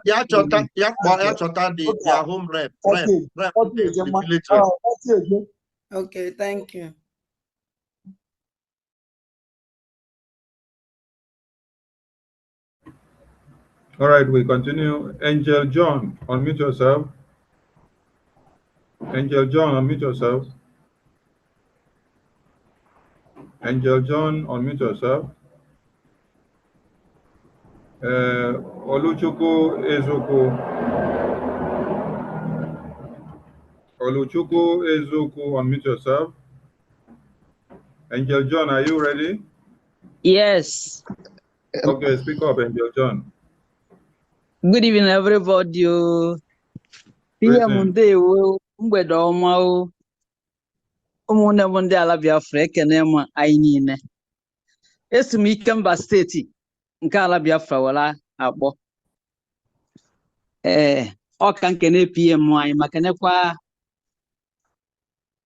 their home rep the village rep. Okay, thank you. All right, we continue. Angel John, unmute yourself. Angel John, unmute yourself. Angel John, unmute yourself. Oluchukwu Ezoku. Oluchukwu Ezoku, unmute yourself. Angel John, are you ready? Yes. Okay, speak up, Angel John. Good evening, everybody. PM Day, mgbede ọma o. Ụmụnne m ndị ala Biafra ekene m anyị niile. Esi m Ikemba steeti nke ala Biafra were akpọ. Ọ ka nkene PM anyị ma kenekwa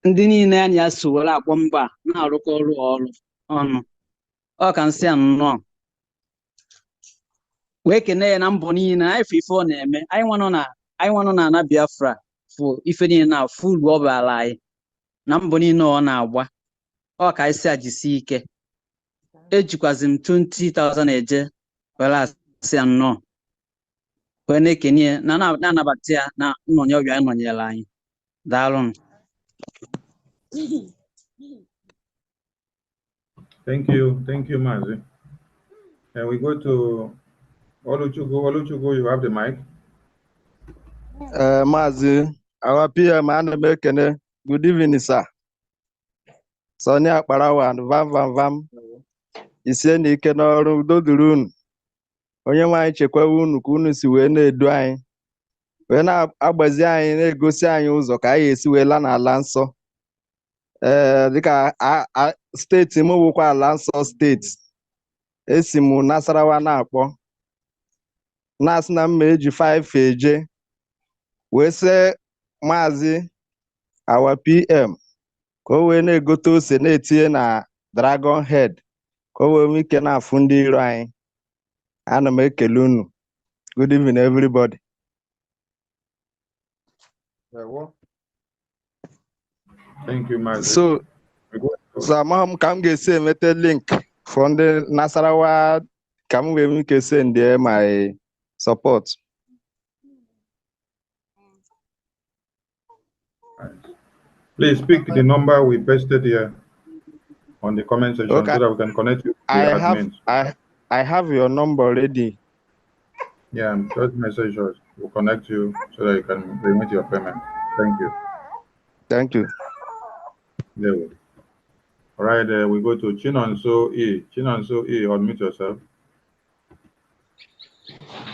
ndị niile anyị asụ were akpọ mba na-arụkọ ọrụ ọnụ. Ọ ka nsị anọ. Wee kene ya na mbọ niile anyị fụ ife ọ na-eme. Anyị nwanọ na ana Biafra fụ ife niile na fulu ọ bara anyị na mbọ niile ọ na-agba. Ọ ka anyị si ajisi ike. Ejikwazi m 20,000 eje were asị anọ. Wee na-ekene ya na-anabata ya na nnọnye ọbịa anyị nọnyere anyị. Daalụ. Thank you, Mazi. And we go to Oluchukwu. Oluchukwu, you have the mic. Mazi, our PM, Anabekene. Good evening, sir. Sonia Parawan, Vam. Iseni Kenor, Dodurun. Onye nwanyị chekwa unu ka unu si wee na-edu anyị. Wee na-agbazi anyị na-egosi anyị ụzọ ka anyị esi wee laa n'ala nsọ. Dịka steeti m bụkwa ala nsọ steeti. Esi m Nasarawa na-akpọ. Na-asị na mma eji 5 eje. Wee sị Maazị our PM ka o wee na-egote ose na-etinye na Dragon Head ka o wee nwee ike na-afụ ndị iro anyị. Ana m ekele unu. Good evening, everybody. Thank you, Mazi. So amaghị m ka m ga-esi emete link for ndị Nasarawa ka m wee nwee ike send my support. Please pick the number we pasted here on the comment section so that we can connect you to the admins. I have your number already. Yeah, just message us. We'll connect you so that you can remit your payment. Thank you. Thank you. There we go. All right, we go to Chinonso E. Chinonso E, unmute yourself.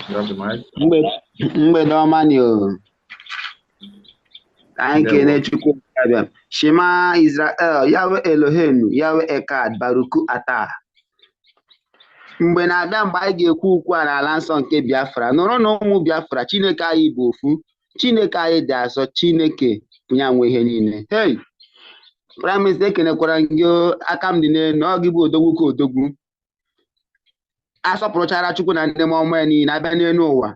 You have the mic. Thank you. Shema Israel, Yahweh Elohim, Yahweh Ekad, Baruku Ata. Mgbe na-abịa mgbe anyị ga-ekwu ukwu a n'ala nsọ nke Biafra, nọrọ na ụmụ Biafra, Chineke anyị bụ ofu, Chineke anyị dị asọ, Chineke bụ ya nwe ihe niile. Hey, Prime Minister ekenekwara gị aka m dị n'elu, ọ gị bụ odogwu ka odogwu. Asọpụrụchara Chukwu na ndị ọma ya niile abịa n'elu ụwa.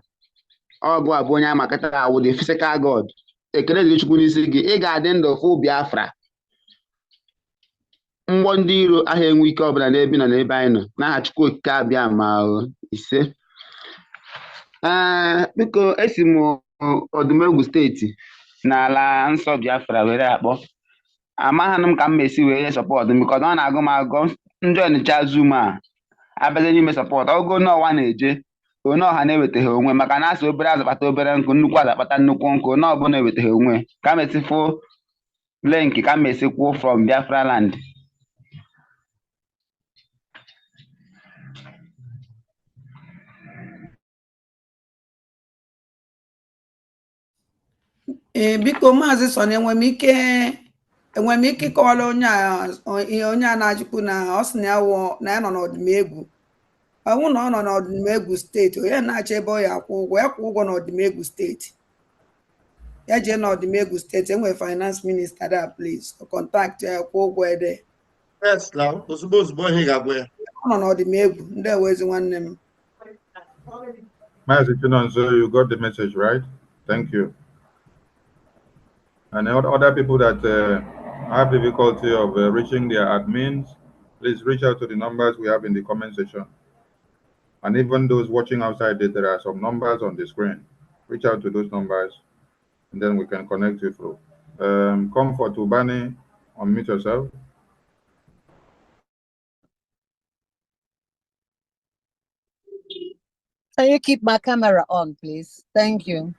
Ọgụ a bụ onye amakọtara awụ the physical God. Ekele dịrị Chukwu n'isi gị, ị ga-adị ndụ fụ Biafra. Mgbọ ndị iro ahụ enwe ike ọbụla n'ebe nọ n'ebe anyị nọ n'aha Chukwu okike abịa ma ise. Biko esi m Odumegwu steeti n'ala nsọ Biafra were akpọ. Amaghị m ka m esi were sọpọt m because ọ na-agụ m agụ ndị Ọnịcha Zoom a abịaghị n'ime sọpọt ogo n'ọwa na-eje onye ọha na-ewetaghị onwe maka na asị obere azụ kpata obere nkụ nnukwu azụ kpata nnukwu nkụ na ọbụla ewetaghị onwe ka m esi fụ link ka m esi kwuo from Biafra land. Biko Maazị Soni enwe m ike ịkọwara onye a na-ajụkwu na ọ sị na ya nọ n'ọdịmegwu. Ọnwụ na ọ nọ n'ọdịmegwu steeti onye na-achọ ebe ọ ya akwụ ụgwọ ya kwụ ụgwọ n'ọdịmegwu steeti. Ya jee n'ọdịmegwu steeti enwere finance minister there please contact ya kwụ ụgwọ ede. Yes, now ozugbo ihe ga-agwa ya. Ọ nọ n'ọdịmegwu ndị ewezi nwanne m. So you got the message, right? Thank you. And other people that have difficulty of reaching their admins, please reach out to the numbers we have in the comment section. And even those watching outside, there are some numbers on the screen. Reach out to those numbers, and then we can connect you through. Comfort Ubani, unmute yourself. Can you keep my camera on, please? Thank you.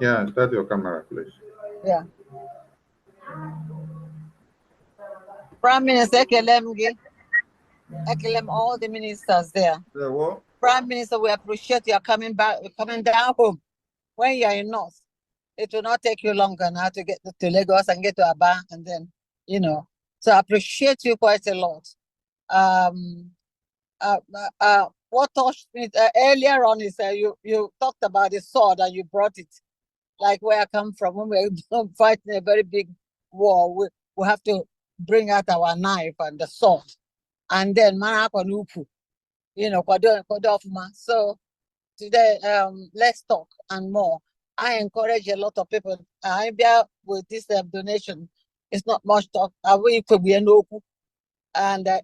Yeah, start your camera, please. Yeah. Prime Minister Ekelem, all the ministers there. Prime Minister, we appreciate you coming down home. When you are in North, it will not take you longer now to get to Lagos and get to Aba, and then, you know. So I appreciate you quite a lot. What touched me earlier on is you talked about the sword and you brought it, like where I come from. When we're fighting a very big war, we have to bring out our knife and the sword, and then you know, so today, let's talk and more. I encourage a lot of people. I with this donation. It's not much talk. And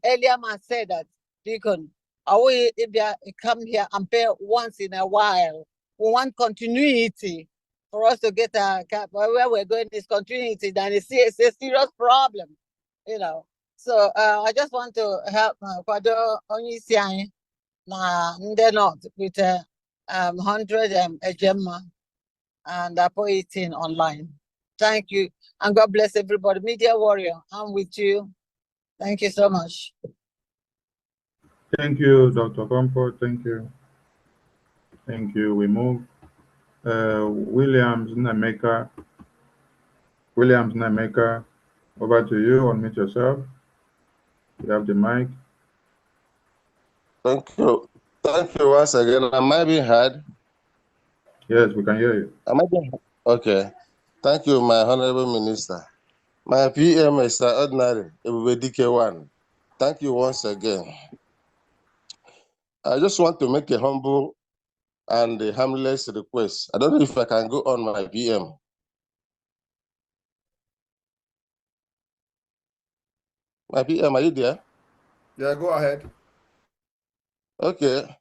earlier man said that Deacon, come here and pay once in a while. We want continuity for us to get a cap. Where we're going is continuity, then it's a serious problem, you know. So I just want to help Kwado Onyisiani na not with 100 Ejema and Apo18 online. Thank you. And God bless everybody. Media Warrior, I'm with you. Thank you so much. Thank you, Dr. Comfort. Thank you. Thank you. We move. Williams Nameka, over to you. Unmute yourself. You have the mic. Thank you. Thank you once again. Am I being heard? Yes, we can hear you. Am I being heard? Okay. Thank you, my Honorable Minister. My PM is extraordinary, DK1. Thank you once again. I just want to make a humble and a harmless request. I don't know if I can go on my PM. My PM, are you there? Yeah, go ahead. Okay.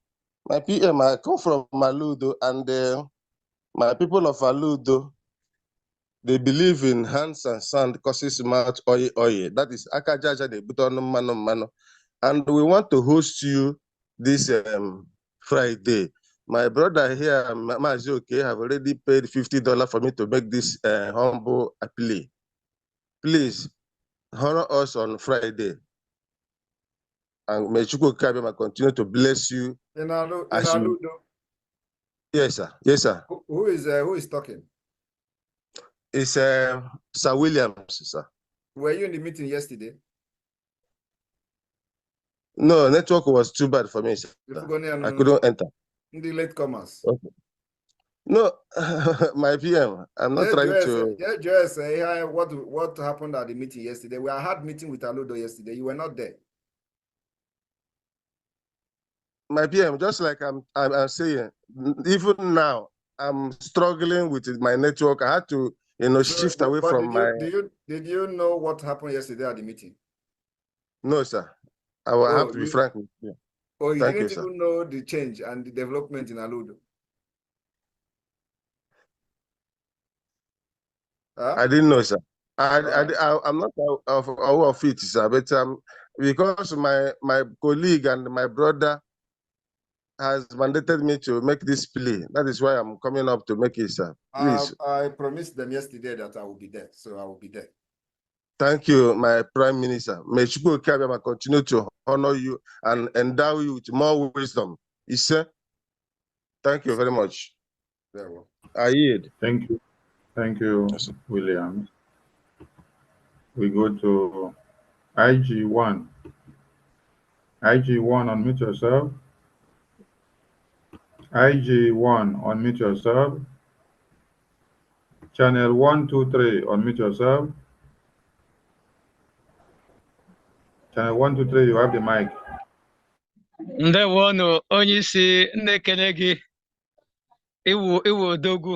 My PM, I come from Maludo, and my people of Aludo, they believe in hands and sand causes mouth oil. That is akajaja de butono mano. And we want to host you this Friday. My brother here, Mazioke, have already paid $50 for me to make this humble appeal. Please honor us on Friday. And may Chukwu Kabema continue to bless you. Yes, sir. Yes, sir. Who is talking? It's Sir Williams, sir. Were you in the meeting yesterday? No, network was too bad for me, sir. I couldn't enter. The latecomers. Okay. No, my PM, I'm not trying to. Yeah, just what happened at the meeting yesterday? We had meeting with Aludo yesterday. You were not there. My PM, just like I'm saying, even now I'm struggling with my network. I had to, shift away from my. Did you know what happened yesterday at the meeting? No, sir. I will have to be frank with you. Oh, you didn't even know the change and the development in Aludo? Huh? I didn't know, sir. I'm not aware of it, sir. But because my colleague and my brother has mandated me to make this plea. That is why I'm coming up to make it, sir. Please. I promised them yesterday that I will be there, so I will be there. Thank you, my Prime Minister. May Chukwu Kabiyama continue to honor you and endow you with more wisdom. Thank you very much. Very well. I yield. Thank you. Thank you, William. We go to IG1. IG1, unmute yourself. IG1, unmute yourself. Channel 123, unmute yourself. Channel 123, you have the mic. Ndewono onye isi na-ekele gị iwu odogwu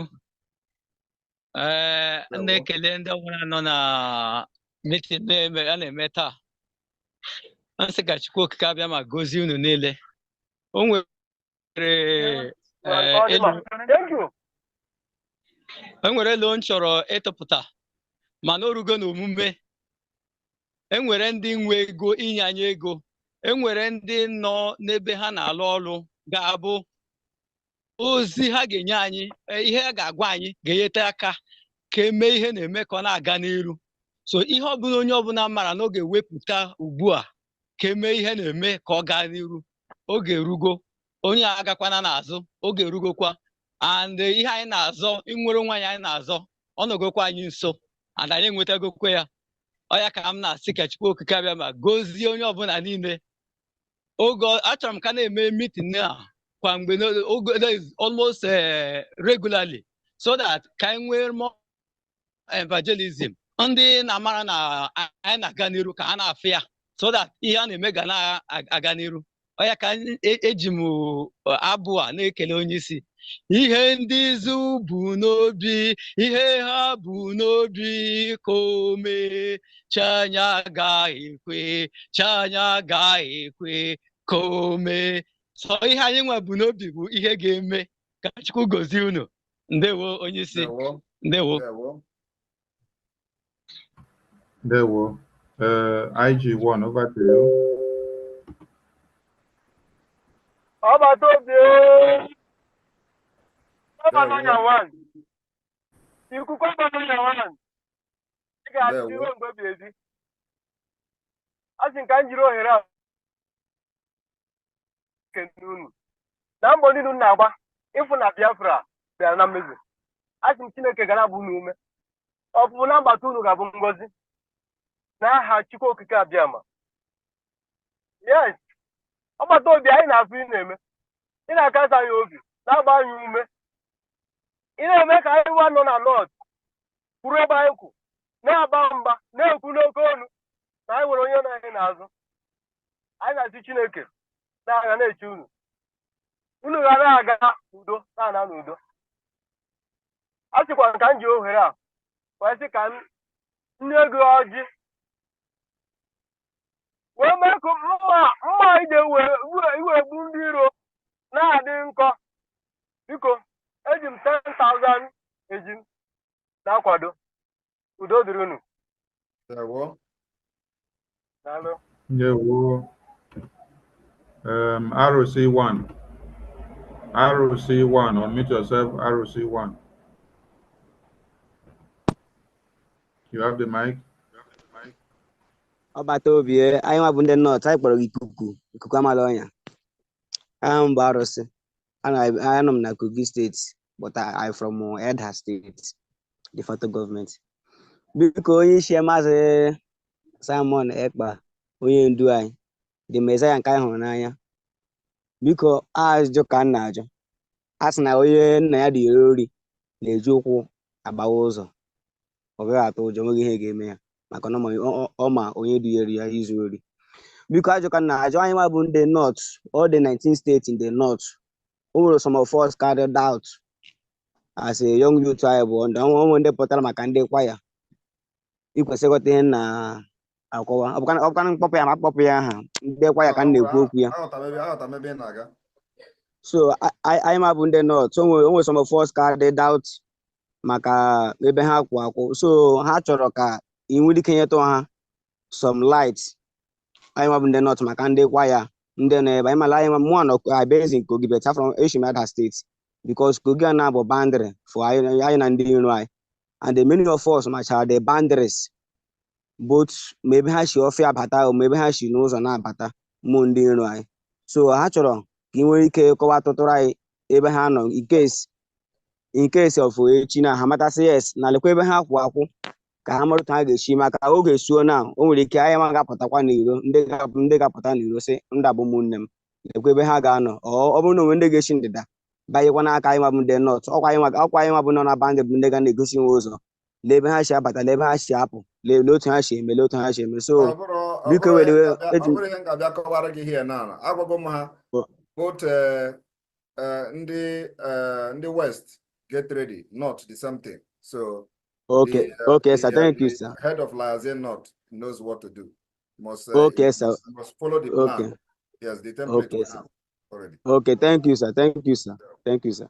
na-ekele ndị ọbụla nọ na meeting a na-eme taa. Nsị ka Chukwu okike abịa ma gozie unu niile. O nwere elu m chọrọ ịtụpụta mana o rugo n'omume. Enwere ndị nwe ego inye anyị ego, enwere ndị nọ n'ebe ha na-alụ ọrụ ga-abụ ozi ha ga-enye anyị, ihe ha ga-agwa anyị ga-enyete aka ka eme ihe na-eme ka ọ na-aga n'iru. So ihe ọbụla onye ọbụla mara na ọ ga-ewepụta ugbu a ka eme ihe na-eme ka ọ gaa n'iru, oge erugo, onye agakwana n'azụ, oge erugokwa, and ihe anyị na-azọ, inwere onwe anyị na-azọ, ọ nọgokwa anyị nso, and anyị enwetagokwe ya. Ọ ya ka m na-asị ka Chukwu okike abịa ma gozie onye ọbụla niile. Oge achọrọ m ka na-eme meeting a kwa mgbe almost regularly, so that ka anyị nwee more evangelism. Ndị na-amara na anyị na-aga n'iru ka ha na-afụ ya, so that ihe a na-eme ga na-aga n'iru. Ọ ya ka eji m abụ a na-ekele onye isi. Ihe ndị izu bụ n'obi, ihe ha bụ n'obi ka o mee, Chanya agaghị ekwe, Chanya agaghị ekwe ka o mee. So ihe anyị nwe bụ n'obi bụ ihe ga-eme. Ka Chukwu gozie unu. Ndewo onye isi. Ndewo. Ndewo. IG1, over to you. Na mbọ niile na-agba ịfụ na Biafra bịara na mmezu. Asị m Chineke ga na-abụ unu ume. Ọ bụ na mgbata unu ga-abụ ngọzi n'aha Chukwu okike abịa ma. Yes, ọgbata obi anyị na-afụ ị na-eme, ị na-akasa anyị obi, na-agba anyị ume, ị na-eme ka anyị nwa nọ na Lọd kwuru ebe anyị kwụ, na-aba mba, na-ekwu n'oke olu na anyị nwere onye nọ anyị n'azụ. Anyị na-asị Chineke na-aga na-eche unu ga na-aga udo, na-ana n'udo. A sịkwa ka m ji ohere a wee sị ka ndị ego ọjị wee mee ka mma ide iwegbu ndị iro na-adị nkọ. Biko, eji m 10,000 eji m na-akwado. Udo dịrị unu. Ndewo. ROC1. ROC1, unmute yourself, ROC1. You have the mic. Ọbata obi anyị nwa bụ ndị North, anyị kpọrọ ikuku amala ọnya. Aha m bụ Arụsị. Anọ m na Kogi State, but I from Edha State, the federal government. Biko onye isi Maazị Simon Ekpa, onye ndu anyị, the Messiah nke anyị hụrụ n'anya. Biko ajụjụ ka m na-ajụ. A sị na onye nna ya dị ori na-eji ụkwụ agbawa ụzọ. Ọ gaghị atụ ụjọ, nweghị ihe ga-eme ya maka na ọ ma onye dunyere ya izu ori. Biko ajụjụ ka m na-ajụ, anyị nwa bụ ndị North, all the 19 states in the North. O nwere some of us carried out as a young youth anyị bụ ụmụ ndị pụtara maka ndị kwaya. Ikwesị ịghọta ihe na-akọwa. Ọ bụkana mkpọpụ ya ma akpọpụ ya aha ndị kwaya ka m na-ekwu okwu ya. So anyị ma bụ ndị North, o nwere some of us carried out maka ebe ha kwụ akwụ. So ha chọrọ ka ị nwere ike nyetụ ha some light. Anyị ma bụ ndị North maka ndị kwaya ndị na-ebe anyị mala anyị mụọ nọ based in Kogi, but from Edha State, because Kogi na-abụ boundary for anyị na ndị iro anyị, and many of us machara the boundaries, both maybe ha si ọfịa abata o maybe ha si n'ụzọ na-abata mụ ndị iro anyị. So ha chọrọ ka ị nwere ike kọwa tụtụrụ anyị ebe ha nọ in case of echi na ha matasị yes na lekwa ebe ha kwụ akwụ ka ha marụta ha ga-esi, maka oge suo na o nwere ike anyị ma ga-apụtakwa n'iro, ndị ga-apụta n'iro sị ndabụ ụmụnne m, lekwa ebe ha ga-anọ. Ọ bụrụ na onwe ndị ga-esi ndịda banyekwa n'aka anyị mabụ ndị North, ọkwa anyị mabụ nọ na bandị bụ ndị ga na-egosi nwe ụzọ lee ebe ha si abata, lee ebe ha si apụ, lee otu ha si eme, lee otu ha si eme. So biko ọ were bụrụ ihe m ga-abịa kọwara gị here na agwago m ha both ndị West get ready, not the same thing. So okay, okay, sir. Thank you, sir. Head of Liaison North knows what to do. Okay, sir. Must follow the plan. Okay. Yes, the template Okay, sir. already. Okay, thank you, sir. Thank you, sir. Thank you, sir.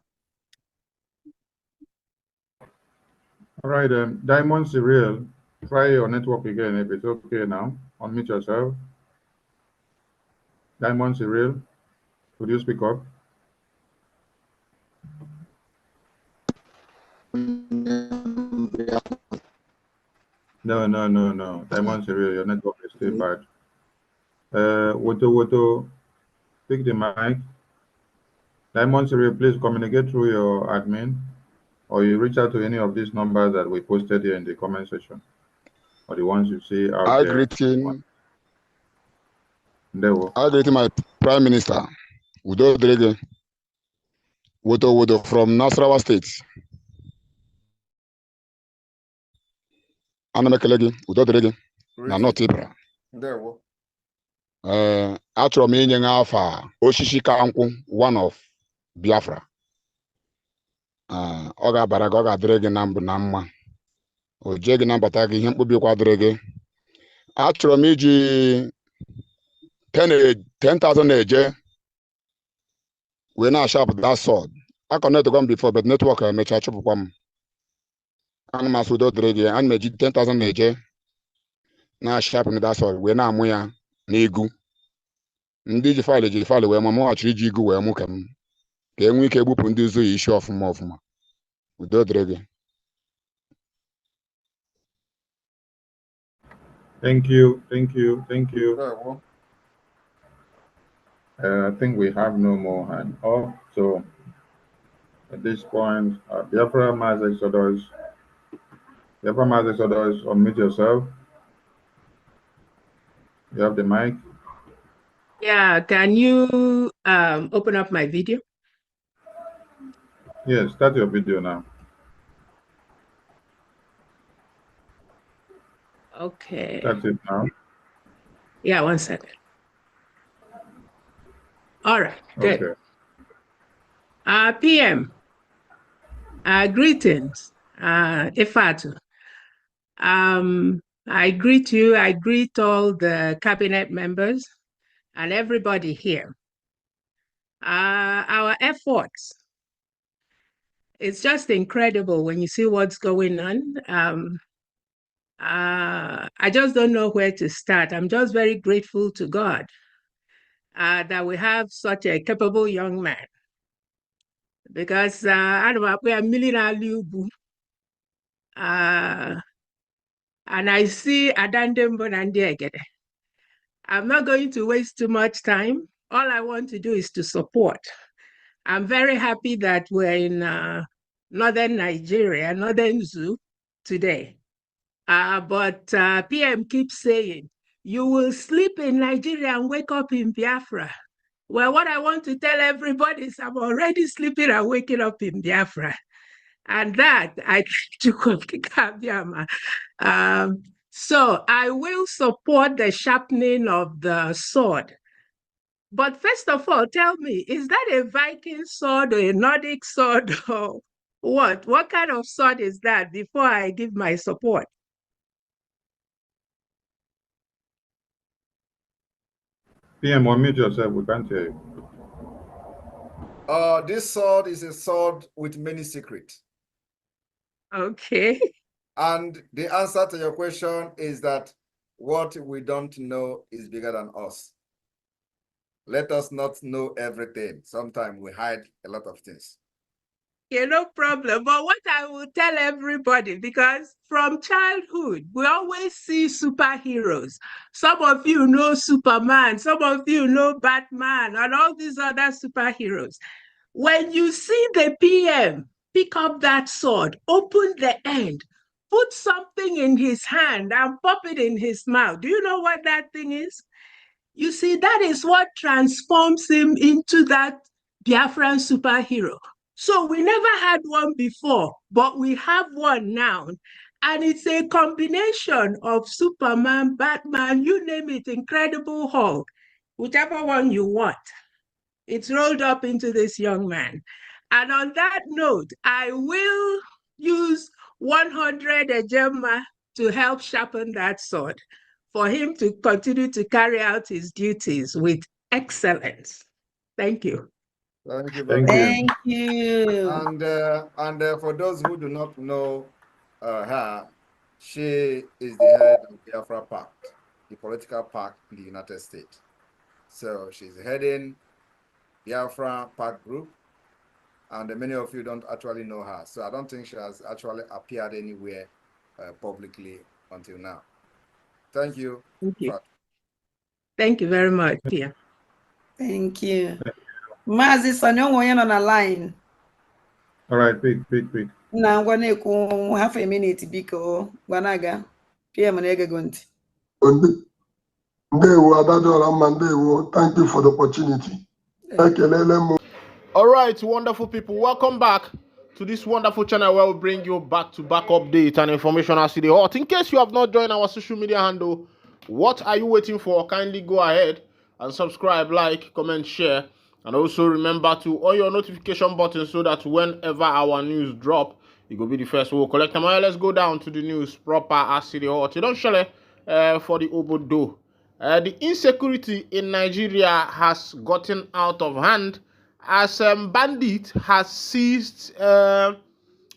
All right, Diamond Cyril, try your network again if it's okay now. Unmute yourself. Diamond Cyril, could you speak up? No. Diamond Cyril, your network is still bad. Woto, pick the mic. Diamond Cyril, please communicate through your admin, or you reach out to any of these numbers that we posted here in the comment section, or the ones you see out there. I greet my Prime Minister, Woto from Nasarawa State. Ana m ekele gị Udo dịrị gị na North Ibra. Achọrọ m inye gị afa osisi ka nkwụ, one of Biafra. Ọ ga-abara gị, ọ ga-adịrị gị na mbụ na mma. O jee gị na mbata gị, ihe mkpubi kwa dịrị gị. Achọrọ m iji 10,000 eje wee na-sharp that sword. I connect to before, but network emecha chụpụkwa m. Ana m asụ Udo dịrị gị, ana m eji 10,000 eje na-sharp that sword wee na-amụ ya n'egwu. Ndị ji faịlụ wee ma mụghachiri iji igu wee mụ ka e nwee ike egbupụ ndị ụzọ ya isi ọfụma. Udo dịrị gị. Thank you. I think we have no more hand up. So at this point, Biafra Mass Exodus, unmute yourself. You have the mic. Yeah, can you open up my video? Yes, start your video now. Okay. That's it now. Yeah, 1 second. All right, good. Okay. PM, greetings, Ifatu. I greet you, I greet all the cabinet members and everybody here. Our efforts, it's just incredible when you see what's going on. I just don't know where to start. I'm just very grateful to God that we have such a capable young man. Because we are million and I see Adandembo Nandiegede. I'm not going to waste too much time. All I want to do is to support. I'm very happy that we're in northern Nigeria, northern Zoo today. But PM keeps saying, you will sleep in Nigeria and wake up in Biafra. Well, what I want to tell everybody is I'm already sleeping and waking up in Biafra. And that I so I will support the sharpening of the sword. But first of all, tell me, is that a Viking sword or a Nordic sword or what? What kind of sword is that before I give my support? PM, unmute yourself. We can't hear you. This sword is a sword with many secrets. Okay. And the answer to your question is that what we don't know is bigger than us. Let us not know everything. Sometimes we hide a lot of things. Yeah, no problem. But what I will tell everybody, because from childhood, we always see superheroes. Some of you know Superman, some of you know Batman, and all these other superheroes. When you see the PM pick up that sword, open the end, put something in his hand and pop it in his mouth, do you know what that thing is? You see, that is what transforms him into that Biafran superhero. So we never had one before, but we have one now. And it's a combination of Superman, Batman, you name it, Incredible Hulk, whichever one you want. It's rolled up into this young man. And on that note, I will use 100 Ejema to help sharpen that sword for him to continue to carry out his duties with excellence. Thank you. Thank you very Thank much. you. Thank you. And for those who do not know her, she is the head of the Biafra Pact, the political pact in the United States. So she's heading Biafra Pact group, and many of you don't actually know her. So I don't think she has actually appeared anywhere publicly until now. Thank you. Thank you. Thank you very much, Pia. Thank you. Maazị Sonny, onye nọ na line. All right, quick. Na ngwa na-ekwu half a minute biko gwanaga. PM na-egego ntị. Ndewo, Adadiola mma, ndewo. Thank you for the opportunity. Ekelele m. All right, wonderful people, welcome back to this wonderful channel where we bring you back-to-back updates and information as it is hot. In case you have not joined our social media handle, what are you waiting for? Kindly go ahead and subscribe, like, comment, share, and also remember to on your notification button so that whenever our news drop, you will be the first. We'll collect them. Let's go down to the news proper as it is hot. You don't share for the Obodo. The insecurity in Nigeria has gotten out of hand as bandit has seized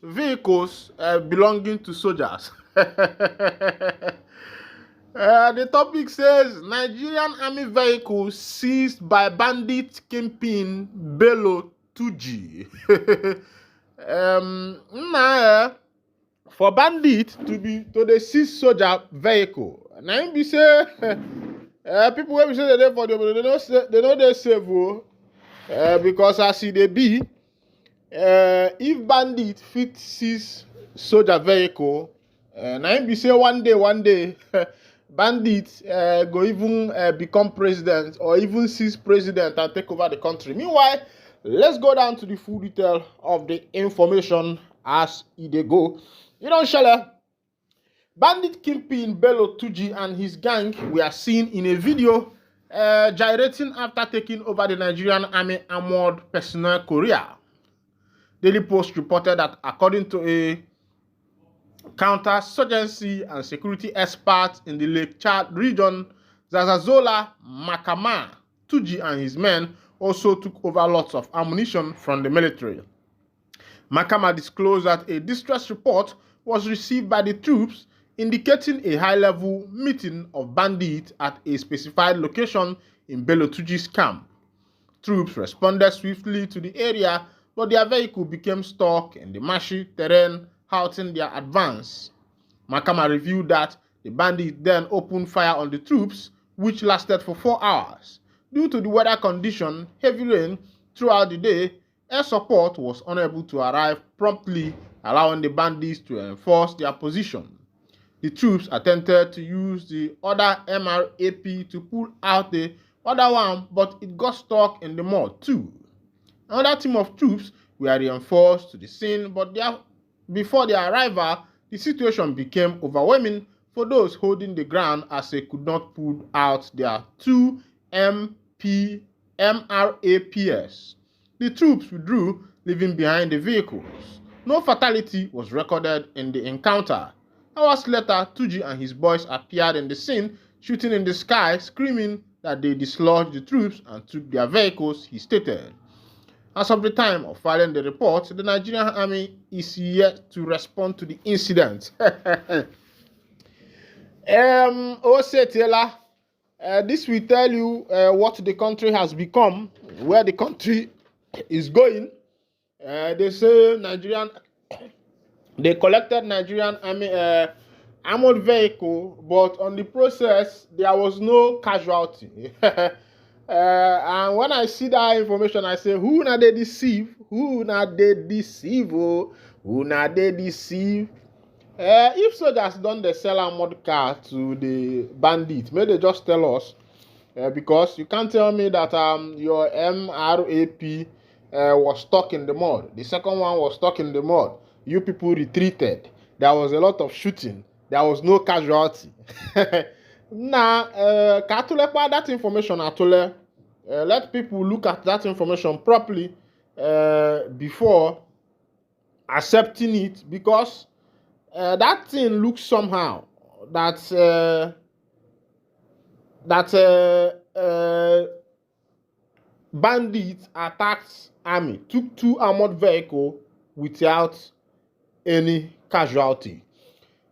vehicles belonging to soldiers. The topic says Nigerian army vehicle seized by bandit kingpin Bello Tuji. For bandit to the seize soldier vehicle. Now him be say people wey be say they dey for the they know they save because as e dey be if bandit fit seize soldier vehicle na him be say one day bandit go even become president or even seize president and take over the country. Meanwhile, let's go down to the full detail of the information as e dey go. You know, Shele, bandit kingpin Bello Tuji and his gang were seen in a video gyrating after taking over the Nigerian Army Armored Personnel Korea. Daily Post reported that according to a counterinsurgency and security expert in the Lake Chad region, Zazazola Makama, Tuji and his men also took over lots of ammunition from the military. Makama disclosed that a distress report was received by the troops indicating a high-level meeting of bandits at a specified location in Bello Tuji's camp. Troops responded swiftly to the area, but their vehicle became stuck in the marshy terrain, halting their advance. Makama revealed that the bandits then opened fire on the troops, which lasted for 4 hours. Due to the weather condition, heavy rain throughout the day, air support was unable to arrive promptly, allowing the bandits to enforce their position. The troops attempted to use the other MRAP to pull out the other one, but it got stuck in the mud too. Another team of troops were reinforced to the scene, but before their arrival, the situation became overwhelming for those holding the ground as they could not pull out their 2 MRAPs. The troops withdrew, leaving behind the vehicles. No fatality was recorded in the encounter. Hours later, Tuji and his boys appeared in the scene, shooting in the sky, screaming that they dislodged the troops and took their vehicles, he stated. As of the time of filing the report, the Nigerian army is yet to respond to the incident. This will tell you what the country has become, where the country is going. They say they collected Nigerian army armored vehicle, but on the process there was no casualty. And when I see that information, I say, who na they deceive? Who na they deceive? Oh, who na they deceive? If soldiers don't they sell armored car to the bandits, may they just tell us? Because you can't tell me that your MRAP was stuck in the mud. The second one was stuck in the mud. You people retreated. there was a lot of shooting. There was no casualty. Now, Katulekwa, that information, Atule, let people look at that information properly before accepting it, because that thing looks somehow that bandits attacked army, took 2 armored vehicles without any casualty.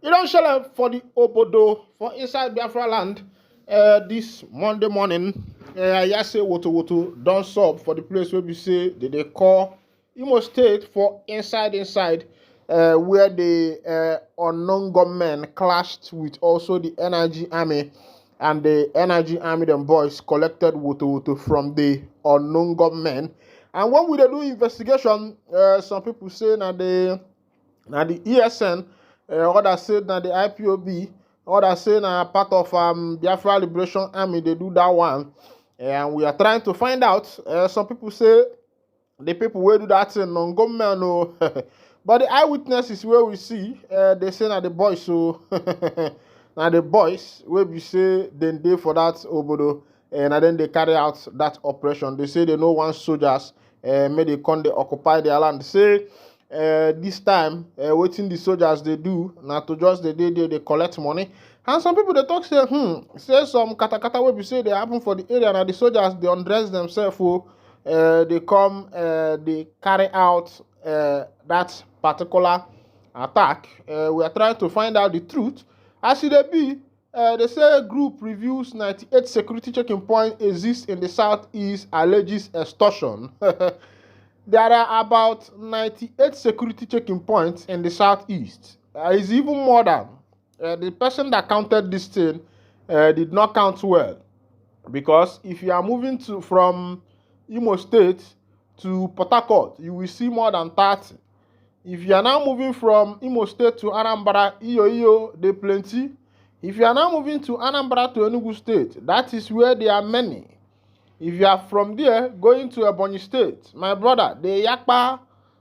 You don't show up for the Obodo for inside Biafra land this Monday morning. I say Woto don't sub for the place where we say they call Imo State for inside where the unknown gunmen clashed with also the energy army, and the energy army them boys collected Woto from the unknown gunmen. And when we do investigation, some people say that the ESN, others say that the IPOB, others say that part of Biafra Liberation Army, they do that one. And we are trying to find out. Some people say the people will do that in non-government, no. But the eyewitness is where we see, they say that the boys, so now the boys, where we say then they for that Obodo, and then they carry out that operation. They say they know one soldiers, may they come, they occupy their land. They say, this time, waiting the soldiers they do, now to just the day they collect money. And some people they talk say some kata where we say they happen for the area, and the soldiers they undress themselves, they come, they carry out that particular attack. We are trying to find out the truth. As it be, they say a group reviews 98 security checking points exist in the southeast, alleges extortion. There are about 98 security checking points in the southeast. It's even more than. The person that counted this thing did not count well. Because if you are moving from Imo State to Port Harcourt, you will see more than 30. If you are now moving from Imo State to Anambra, they plenty. If you are now moving to Anambra to Enugu State, that is where there are many. If you are from there going to Ebonyi State, my brother, the Ekpa.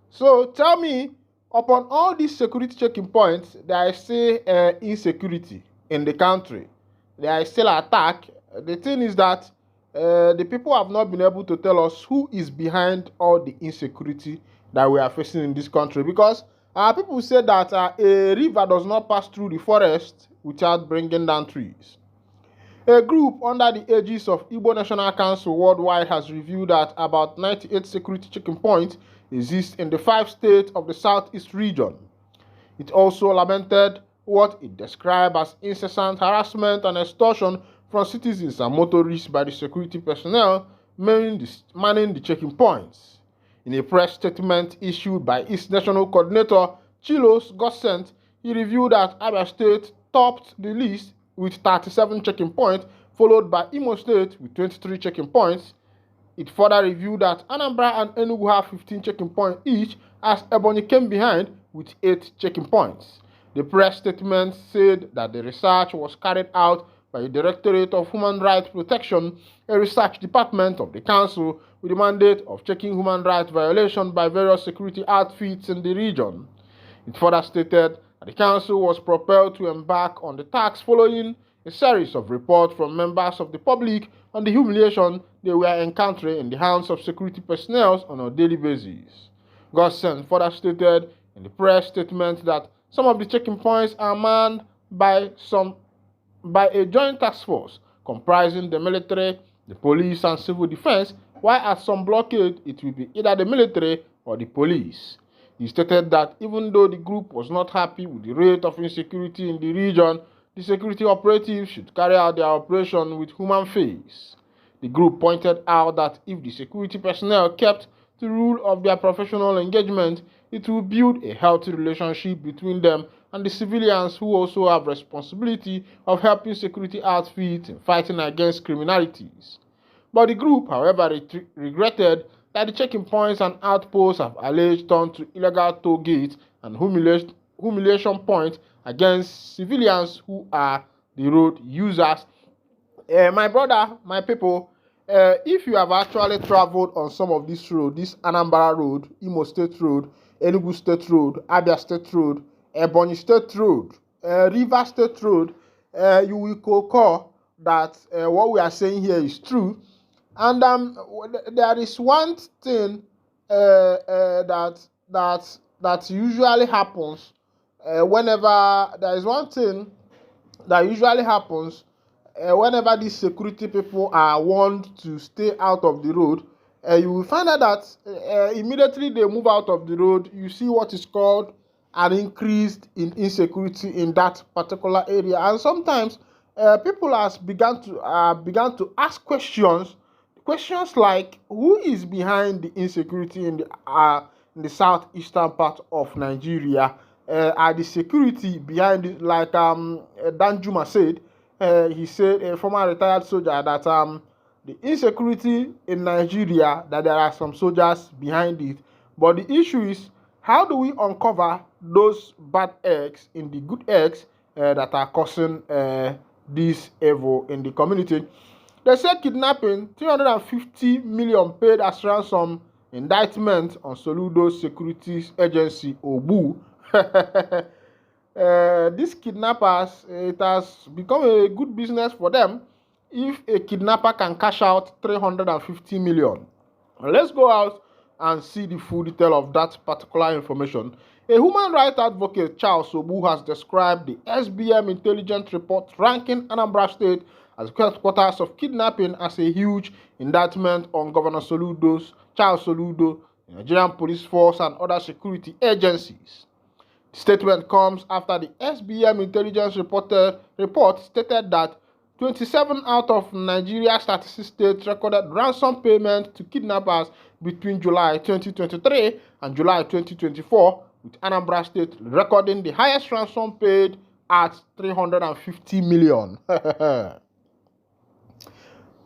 So tell me, upon all these security checking points, there is still insecurity in the country. There is still attack. The thing is that the people have not been able to tell us who is behind all the insecurity that we are facing in this country, because people say that a river does not pass through the forest without bringing down trees. A group under the aegis of Igbo National Council worldwide has revealed that about 98 security checking points exist in the 5 states of the southeast region. It also lamented what it described as incessant harassment and extortion from citizens and motorists by the security personnel manning the checking points. In a press statement issued by its national coordinator, Chilos Gossent, he revealed that Abia State topped the list with 37 checking points, followed by Imo State with 23 checking points. It further revealed that Anambra and Enugu have 15 checking points each, as Ebonyi came behind with 8 checking points. The press statement said that the research was carried out by the Directorate of Human Rights Protection, a research department of the Council with the mandate of checking human rights violations by various security outfits in the region. It further stated that the Council was propelled to embark on the task following a series of reports from members of the public on the humiliation they were encountering in the hands of security personnel on a daily basis. Gossen further stated in the press statement that some of the checking points are manned by a joint task force comprising the military, the police, and civil defense, while at some blockade it will be either the military or the police. He stated that even though the group was not happy with the rate of insecurity in the region, the security operatives should carry out their operation with human face. The group pointed out that if the security personnel kept the rule of their professional engagement, it will build a healthy relationship between them and the civilians, who also have responsibility of helping security outfits in fighting against criminalities. But the group, however, regretted that the checking points and outposts have alleged turned to illegal toll gates and humiliation points against civilians who are the road users. My brother, my people, if you have actually traveled on some of these roads, this Anambra Road, Imo State Road, Enugu State Road, Abia State Road, Ebonyi State Road, River State Road, you will call that what we are saying here is true. And there is one thing that usually happens whenever there is one thing that usually happens whenever these security people are warned to stay out of the road. You will find out that immediately they move out of the road, you see what is called an increase in insecurity in that particular area. And sometimes people has began to ask questions like, who is behind the insecurity in the southeastern part of Nigeria? Are the security behind it? Like Danjuma said, he said, a former retired soldier, that the insecurity in Nigeria, that there are some soldiers behind it. But the issue is, how do we uncover those bad eggs in the good eggs that are causing this evil in the community? They say kidnapping, 350 million paid as ransom, indictment on Soludo Securities Agency, Obu. These kidnappers, it has become a good business for them if a kidnapper can cash out 350 million. Let's go out and see the full detail of that particular information. A human rights advocate, Charles Obu, has described the SBM intelligence report ranking Anambra State as headquarters of kidnapping as a huge indictment on Governor Charles Soludo, the Nigerian Police Force, and other security agencies. The statement comes after the SBM intelligence report stated that 27 out of Nigeria's 36 states recorded ransom payment to kidnappers between July 2023 and July 2024, with Anambra State recording the highest ransom paid at 350 million.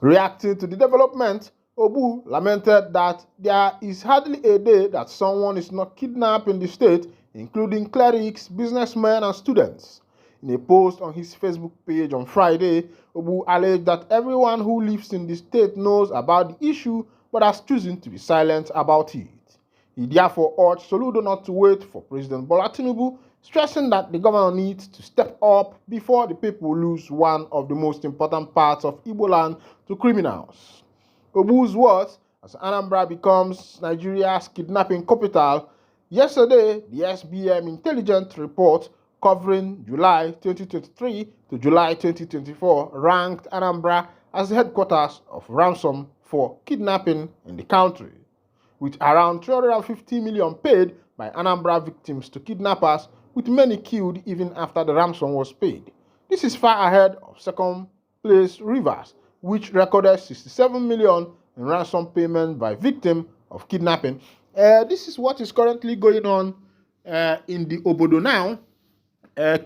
Reacting to the development, Obu lamented that there is hardly a day that someone is not kidnapped in the state, including clerics, businessmen, and students. In a post on his Facebook page on Friday, Obu alleged that everyone who lives in the state knows about the issue but has chosen to be silent about it. He therefore urged Soludo not to wait for President Bola Tinubu, stressing that the governor needs to step up before the people lose one of the most important parts of Igbo land to criminals. Obu's words, as Anambra becomes Nigeria's kidnapping capital. Yesterday, the SBM intelligence report covering July 2023 to July 2024 ranked Anambra as the headquarters of ransom for kidnapping in the country, with around 350 million paid by Anambra victims to kidnappers, with many killed even after the ransom was paid. This is far ahead of second place Rivers, which recorded 67 million in ransom payment by victims of kidnapping. This is what is currently going on in the Obodo now.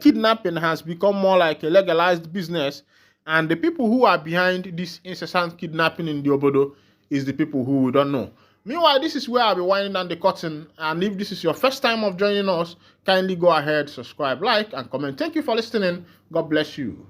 Kidnapping has become more like a legalized business, and the people who are behind this incessant kidnapping in the Obodo is the people who we don't know. Meanwhile, this is where I'll be winding down the curtain, and if this is your first time of joining us, kindly go ahead, subscribe, like, and comment. Thank you for listening. God bless you.